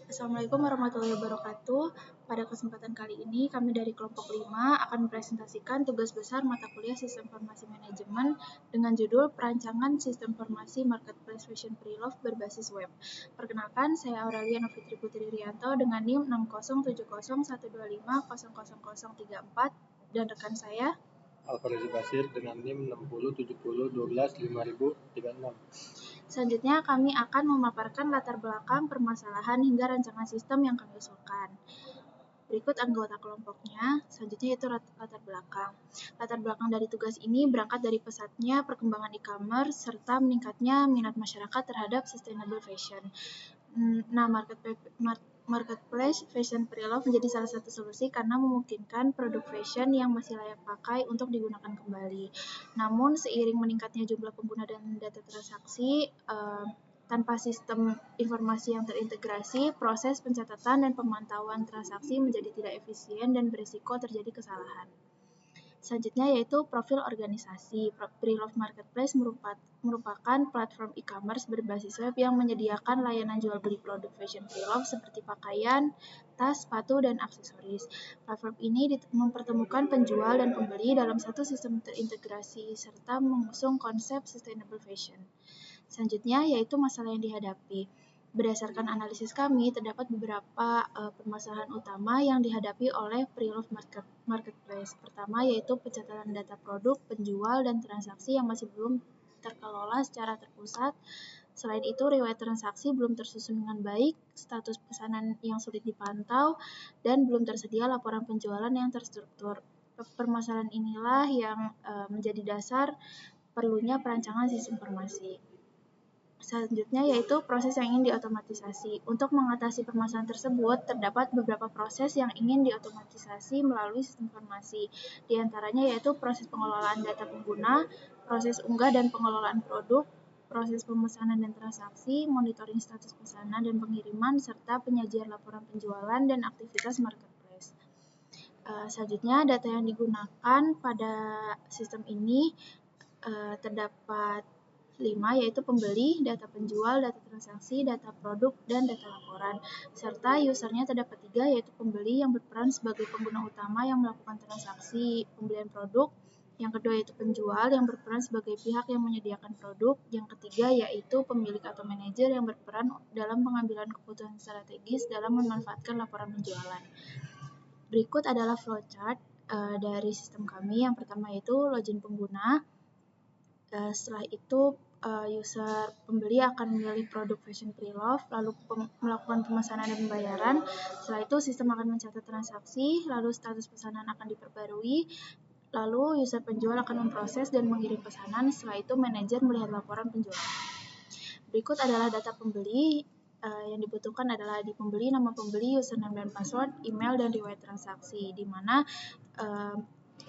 Assalamualaikum warahmatullahi wabarakatuh. Pada kesempatan kali ini, kami dari kelompok 5 akan mempresentasikan tugas besar mata kuliah Sistem Informasi Manajemen dengan judul Perancangan Sistem Informasi Marketplace Fashion Pre-Love berbasis web. Perkenalkan, saya Aurelia Novitri Putri Rianto dengan NIM 607012500034 dan rekan saya Alfarezi Basir dengan NIM 6070125036. Selanjutnya, kami akan memaparkan latar belakang permasalahan hingga rancangan sistem yang kami usulkan. Berikut anggota kelompoknya. Selanjutnya yaitu latar belakang. Latar belakang dari tugas ini berangkat dari pesatnya perkembangan e-commerce serta meningkatnya minat masyarakat terhadap sustainable fashion. Nah, marketplace fashion pre-love menjadi salah satu solusi karena memungkinkan produk fashion yang masih layak pakai untuk digunakan kembali. Namun, seiring meningkatnya jumlah pengguna dan data transaksi, tanpa sistem informasi yang terintegrasi, proses pencatatan dan pemantauan transaksi menjadi tidak efisien dan berisiko terjadi kesalahan. Selanjutnya yaitu profil organisasi. Pre-love Marketplace merupakan platform e-commerce berbasis web yang menyediakan layanan jual beli produk fashion pre-love seperti pakaian, tas, sepatu, dan aksesoris. Platform ini mempertemukan penjual dan pembeli dalam satu sistem terintegrasi serta mengusung konsep sustainable fashion. Selanjutnya yaitu masalah yang dihadapi. Berdasarkan analisis kami, terdapat beberapa permasalahan utama yang dihadapi oleh pre-love marketplace. Pertama yaitu pencatatan data produk, penjual, dan transaksi yang masih belum terkelola secara terpusat. Selain itu, riwayat transaksi belum tersusun dengan baik, status pesanan yang sulit dipantau, dan belum tersedia laporan penjualan yang terstruktur. Permasalahan inilah yang menjadi dasar perlunya perancangan sistem informasi. Selanjutnya yaitu proses yang ingin diotomatisasi. Untuk mengatasi permasalahan tersebut, terdapat beberapa proses yang ingin diotomatisasi melalui sistem informasi. Di antaranya yaitu proses pengelolaan data pengguna, proses unggah dan pengelolaan produk, proses pemesanan dan transaksi, monitoring status pesanan dan pengiriman, serta penyajian laporan penjualan dan aktivitas marketplace. Selanjutnya, data yang digunakan pada sistem ini terdapat 5, yaitu pembeli, data penjual, data transaksi, data produk, dan data laporan. Serta usernya terdapat 3, yaitu pembeli yang berperan sebagai pengguna utama yang melakukan transaksi pembelian produk. Yang kedua yaitu penjual yang berperan sebagai pihak yang menyediakan produk. Yang ketiga yaitu pemilik atau manajer yang berperan dalam pengambilan keputusan strategis dalam memanfaatkan laporan penjualan. Berikut adalah flowchart dari sistem kami. Yang pertama yaitu login pengguna. Setelah itu user pembeli akan memilih produk fashion pre-love, lalu melakukan pemesanan dan pembayaran. Setelah itu sistem akan mencatat transaksi, lalu status pesanan akan diperbarui, lalu user penjual akan memproses dan mengirim pesanan. Setelah itu manajer melihat laporan penjualan. Berikut adalah data pembeli. Yang dibutuhkan adalah ID pembeli, nama pembeli, username dan password, email, dan riwayat transaksi, di mana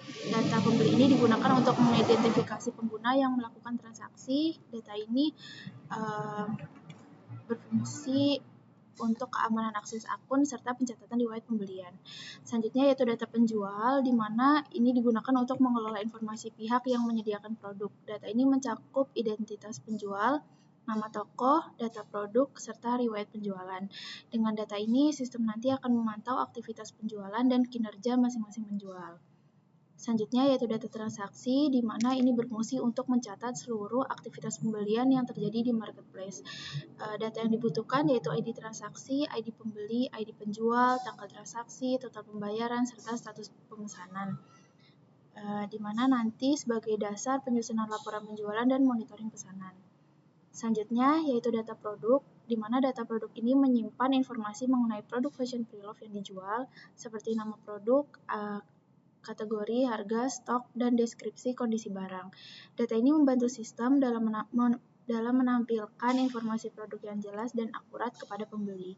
data pembeli ini digunakan untuk mengidentifikasi pengguna yang melakukan transaksi. Data ini berfungsi untuk keamanan akses akun serta pencatatan riwayat pembelian. Selanjutnya yaitu data penjual, di mana ini digunakan untuk mengelola informasi pihak yang menyediakan produk. Data ini mencakup identitas penjual, nama toko, data produk, serta riwayat penjualan. Dengan data ini, sistem nanti akan memantau aktivitas penjualan dan kinerja masing-masing penjual. Selanjutnya yaitu data transaksi, di mana ini berfungsi untuk mencatat seluruh aktivitas pembelian yang terjadi di marketplace. Data yang dibutuhkan yaitu ID transaksi, ID pembeli, ID penjual, tanggal transaksi, total pembayaran, serta status pemesanan. Di mana nanti sebagai dasar penyusunan laporan penjualan dan monitoring pesanan. Selanjutnya yaitu data produk, di mana data produk ini menyimpan informasi mengenai produk fashion pre-love yang dijual, seperti nama produk, kategori, harga, stok, dan deskripsi kondisi barang. Data ini membantu sistem dalam menampilkan informasi produk yang jelas dan akurat kepada pembeli.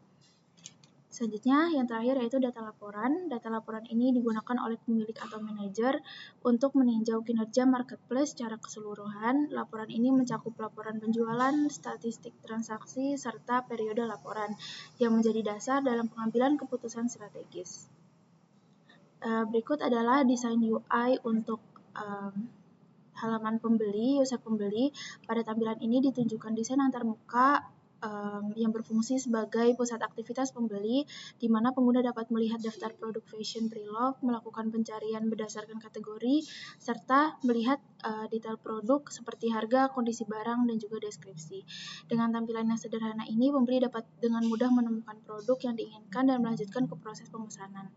Selanjutnya, yang terakhir yaitu data laporan. Data laporan ini digunakan oleh pemilik atau manajer untuk meninjau kinerja marketplace secara keseluruhan. Laporan ini mencakup laporan penjualan, statistik transaksi, serta periode laporan yang menjadi dasar dalam pengambilan keputusan strategis. Berikut adalah desain UI untuk halaman pembeli, user pembeli. Pada tampilan ini ditunjukkan desain antarmuka yang berfungsi sebagai pusat aktivitas pembeli, di mana pengguna dapat melihat daftar produk fashion pre-love, melakukan pencarian berdasarkan kategori, serta melihat detail produk seperti harga, kondisi barang, dan juga deskripsi. Dengan tampilan yang sederhana ini, pembeli dapat dengan mudah menemukan produk yang diinginkan dan melanjutkan ke proses pemesanan.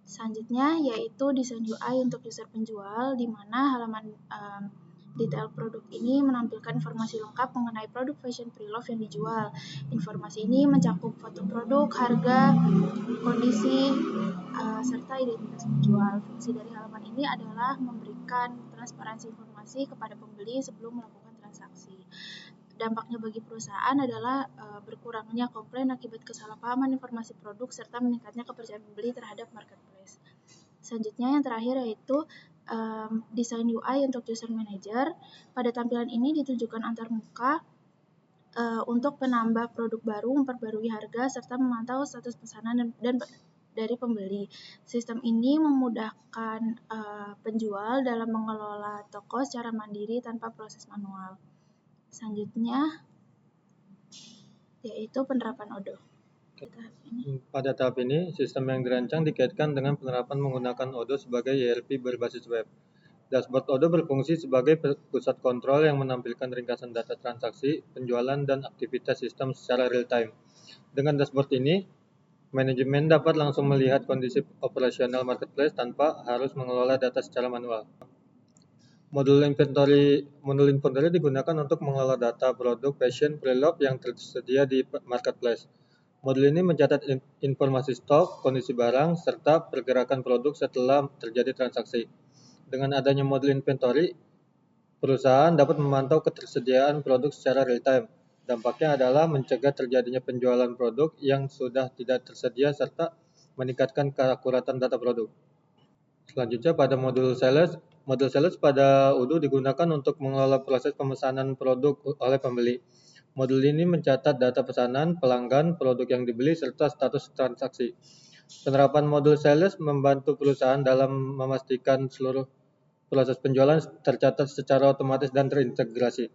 Selanjutnya yaitu desain UI untuk user penjual, di mana halaman detail produk ini menampilkan informasi lengkap mengenai produk fashion pre-love yang dijual. Informasi ini mencakup foto produk, harga, kondisi, serta identitas penjual. Fungsi dari halaman ini adalah memberikan transparansi informasi kepada pembeli sebelum melakukan transaksi. Dampaknya bagi perusahaan adalah berkurangnya komplain akibat kesalahpahaman informasi produk serta meningkatnya kepercayaan pembeli terhadap marketplace. Selanjutnya yang terakhir yaitu desain UI untuk user manager. Pada tampilan ini ditunjukkan antarmuka untuk penambah produk baru, memperbarui harga, serta memantau status pesanan dan dari pembeli. Sistem ini memudahkan penjual dalam mengelola toko secara mandiri tanpa proses manual. Selanjutnya yaitu penerapan ODO. Pada tahap ini, sistem yang dirancang dikaitkan dengan penerapan menggunakan ODO sebagai ERP berbasis web. Dashboard ODO berfungsi sebagai pusat kontrol yang menampilkan ringkasan data transaksi, penjualan, dan aktivitas sistem secara real-time. Dengan dashboard ini, manajemen dapat langsung melihat kondisi operasional marketplace tanpa harus mengelola data secara manual. Modul inventory digunakan untuk mengelola data produk fashion pre-love yang tersedia di marketplace. Modul ini mencatat informasi stok, kondisi barang, serta pergerakan produk setelah terjadi transaksi. Dengan adanya modul inventory, perusahaan dapat memantau ketersediaan produk secara real-time. Dampaknya adalah mencegah terjadinya penjualan produk yang sudah tidak tersedia serta meningkatkan keakuratan data produk. Selanjutnya pada modul sales. Modul sales pada UDO digunakan untuk mengelola proses pemesanan produk oleh pembeli. Modul ini mencatat data pesanan, pelanggan, produk yang dibeli, serta status transaksi. Penerapan modul sales membantu perusahaan dalam memastikan seluruh proses penjualan tercatat secara otomatis dan terintegrasi.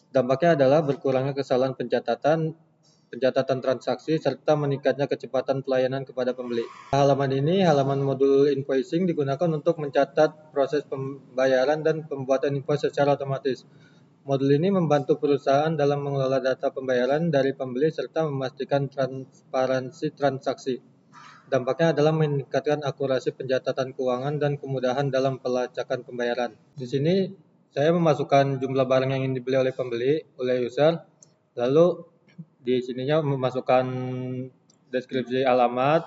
Dampaknya adalah berkurangnya kesalahan pencatatan transaksi, serta meningkatnya kecepatan pelayanan kepada pembeli. Halaman modul invoicing digunakan untuk mencatat proses pembayaran dan pembuatan invoice secara otomatis. Modul ini membantu perusahaan dalam mengelola data pembayaran dari pembeli serta memastikan transparansi transaksi. Dampaknya adalah meningkatkan akurasi pencatatan keuangan dan kemudahan dalam pelacakan pembayaran. Di sini saya memasukkan jumlah barang yang ingin dibeli oleh pembeli, oleh user, lalu di sininya memasukkan deskripsi alamat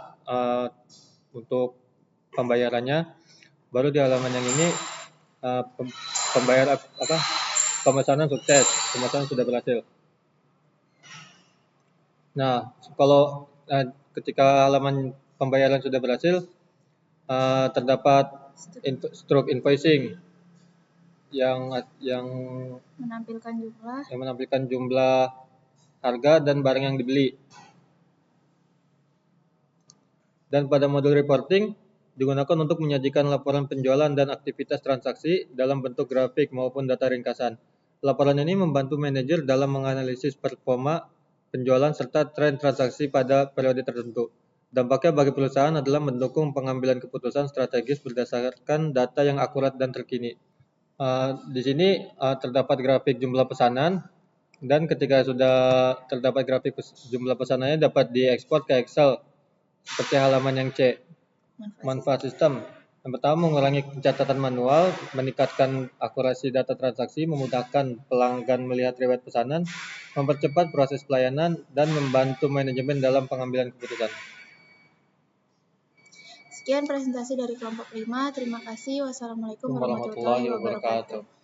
untuk pembayarannya. Baru di halaman yang ini pemesanan sukses, pemesanan sudah berhasil. Nah, kalau ketika halaman pembayaran sudah berhasil, terdapat stroke invoicing yang menampilkan jumlah harga dan barang yang dibeli. Dan pada modul reporting digunakan untuk menyajikan laporan penjualan dan aktivitas transaksi dalam bentuk grafik maupun data ringkasan. Laporan ini membantu manajer dalam menganalisis performa penjualan serta tren transaksi pada periode tertentu. Dampaknya bagi perusahaan adalah mendukung pengambilan keputusan strategis berdasarkan data yang akurat dan terkini. Di sini terdapat grafik jumlah pesanan, dan ketika sudah terdapat grafik jumlah pesanannya dapat diekspor ke Excel seperti halaman yang C. Manfaat sistem. Yang pertama, mengurangi pencatatan manual, meningkatkan akurasi data transaksi, memudahkan pelanggan melihat riwayat pesanan, mempercepat proses pelayanan, dan membantu manajemen dalam pengambilan keputusan. Sekian presentasi dari kelompok 5. Terima kasih. Wassalamualaikum warahmatullahi wabarakatuh.